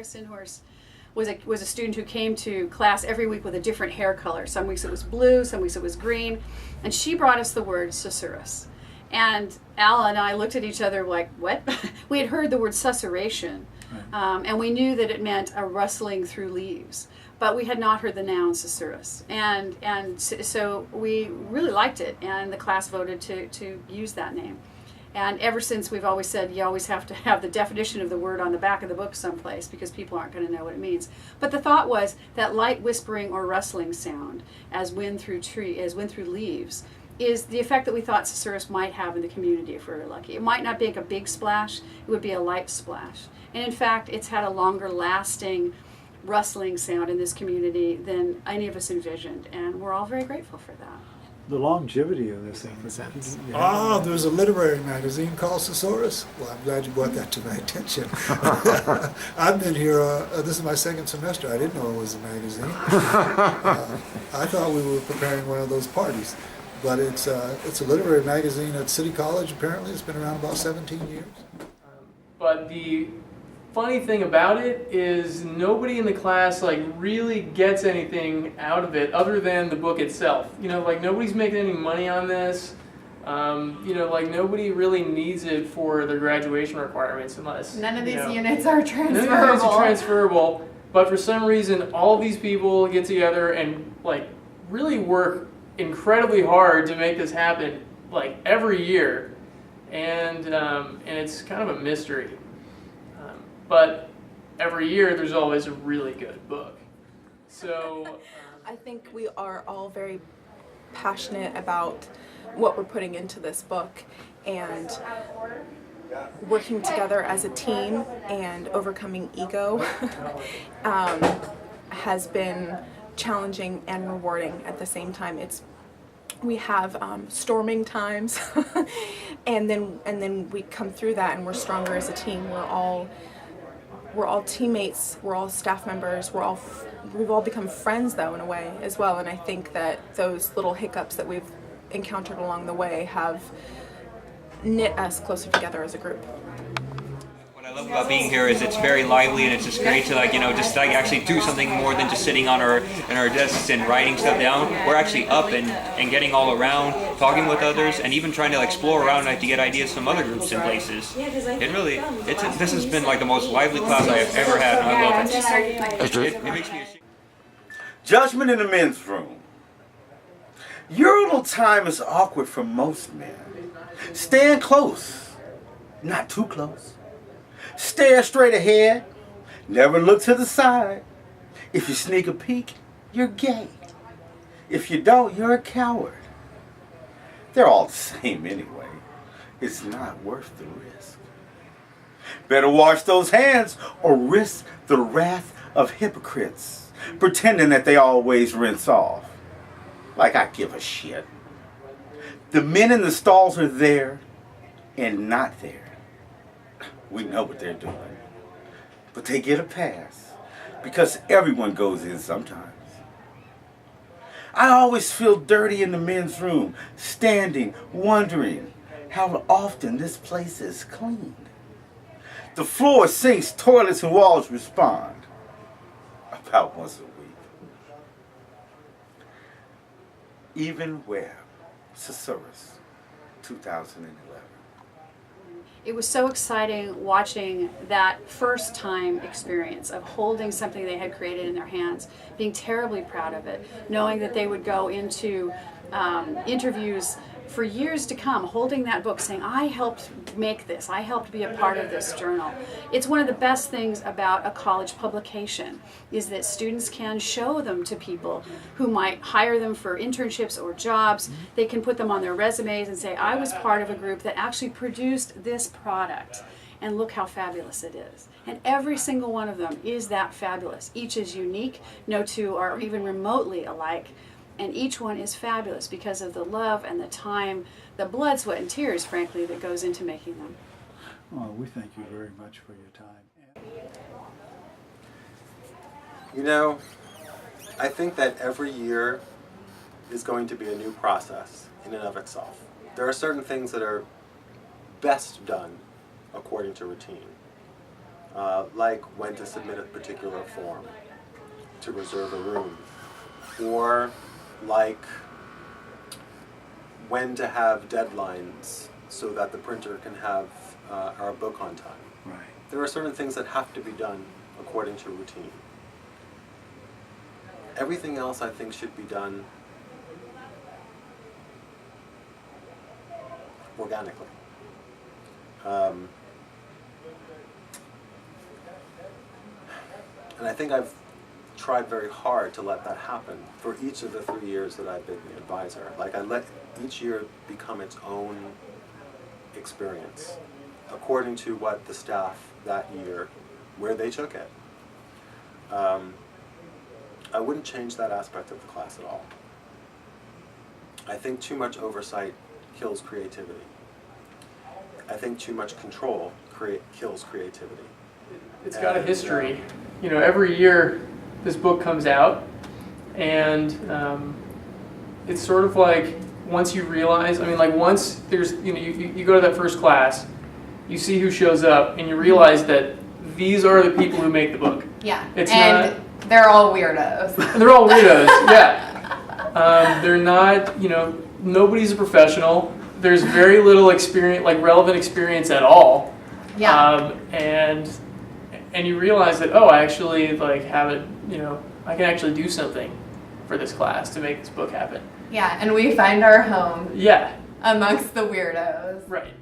Sinhorst was a student who came to class every week with a different hair color. Some weeks it was blue, some weeks it was green, and she brought us the word Susurrus. And Al and I looked at each other like, what? We had heard the word susurration, and we knew that it meant a rustling through leaves, but we had not heard the noun Susurrus. And so we really liked it, and the class voted to use that name. And ever since, we've always said you always have to have the definition of the word on the back of the book someplace, because people aren't going to know what it means. But the thought was that light whispering or rustling sound as wind through leaves is the effect that we thought Susurrus might have in the community if we were lucky. It might not be like a big splash, it would be a light splash. And in fact, it's had a longer lasting rustling sound in this community than any of us envisioned, and we're all very grateful for that. The longevity of this thing. There's a literary magazine called Susurrus. Well, I'm glad you brought that to my attention. I've been here, this is my second semester. I didn't know it was a magazine. I thought we were preparing one of those parties. But it's a literary magazine at City College, apparently. It's been around about 17 years. But the funny thing about it is nobody in the class really gets anything out of it other than the book itself. Nobody's making any money on this. Nobody really needs it for their graduation requirements unless... None of these units are transferable. None of these are transferable. But for some reason, all these people get together and really work incredibly hard to make this happen every year, and it's kind of a mystery. But every year there's always a really good book. So I think we are all very passionate about what we're putting into this book, and working together as a team and overcoming ego has been challenging and rewarding at the same time. We have storming times, and then we come through that, and we're stronger as a team. We're all teammates. We're all staff members. We've all become friends, though, in a way as well. And I think that those little hiccups that we've encountered along the way have knit us closer together as a group. What I love about being here is it's very lively, and it's just great to actually do something more than just sitting on our desks and writing stuff down. We're actually up and getting all around, talking with others, and even trying to explore around to get ideas from other groups and places. This has been the most lively class I have ever had, and I love it. It makes me ashamed. Judgment in the men's room. Urinal time is awkward for most men. Stand close, not too close. Stare straight ahead, never look to the side. If you sneak a peek, you're gay. If you don't, you're a coward. They're all the same anyway. It's not worth the risk. Better wash those hands or risk the wrath of hypocrites, pretending that they always rinse off. Like I give a shit. The men in the stalls are there and not there. We know what they're doing. But they get a pass because everyone goes in sometimes. I always feel dirty in the men's room, standing, wondering how often this place is cleaned. The floor sinks, toilets and walls respond about once a week. Even Webb, Susurrus, 2011. It was so exciting watching that first time experience of holding something they had created in their hands, being terribly proud of it, knowing that they would go into interviews for years to come, holding that book, saying, I helped make this, I helped be a part of this journal. It's one of the best things about a college publication, is that students can show them to people who might hire them for internships or jobs. They can put them on their resumes and say, I was part of a group that actually produced this product, and look how fabulous it is. And every single one of them is that fabulous. Each is unique, no two are even remotely alike. And each one is fabulous because of the love and the time, the blood, sweat, and tears, frankly, that goes into making them. Well, we thank you very much for your time. You know, I think that every year is going to be a new process in and of itself. There are certain things that are best done according to routine. like when to submit a particular form to reserve a room, or like when to have deadlines so that the printer can have our book on time. Right. There are certain things that have to be done according to routine. Everything else, I think, should be done organically. And I think I've tried very hard to let that happen for each of the 3 years that I've been the advisor. Like, I let each year become its own experience according to what the staff that year, where they took it. I wouldn't change that aspect of the class at all. I think too much oversight kills creativity. I think too much control kills creativity. It's got a history. You know, every year this book comes out, and it's sort of like once you realize, I mean, like once there's, you know, you go to that first class, you see who shows up, and you realize that these are the people who make the book. Yeah. It's and they're all weirdos. They're all weirdos, yeah. They're not, you know, nobody's a professional. There's very little experience, like relevant experience at all. Yeah. And you realize that, oh, I actually like have it, you know, I can actually do something for this class to make this book happen. Yeah, and we find our home Yeah. amongst the weirdos. Right.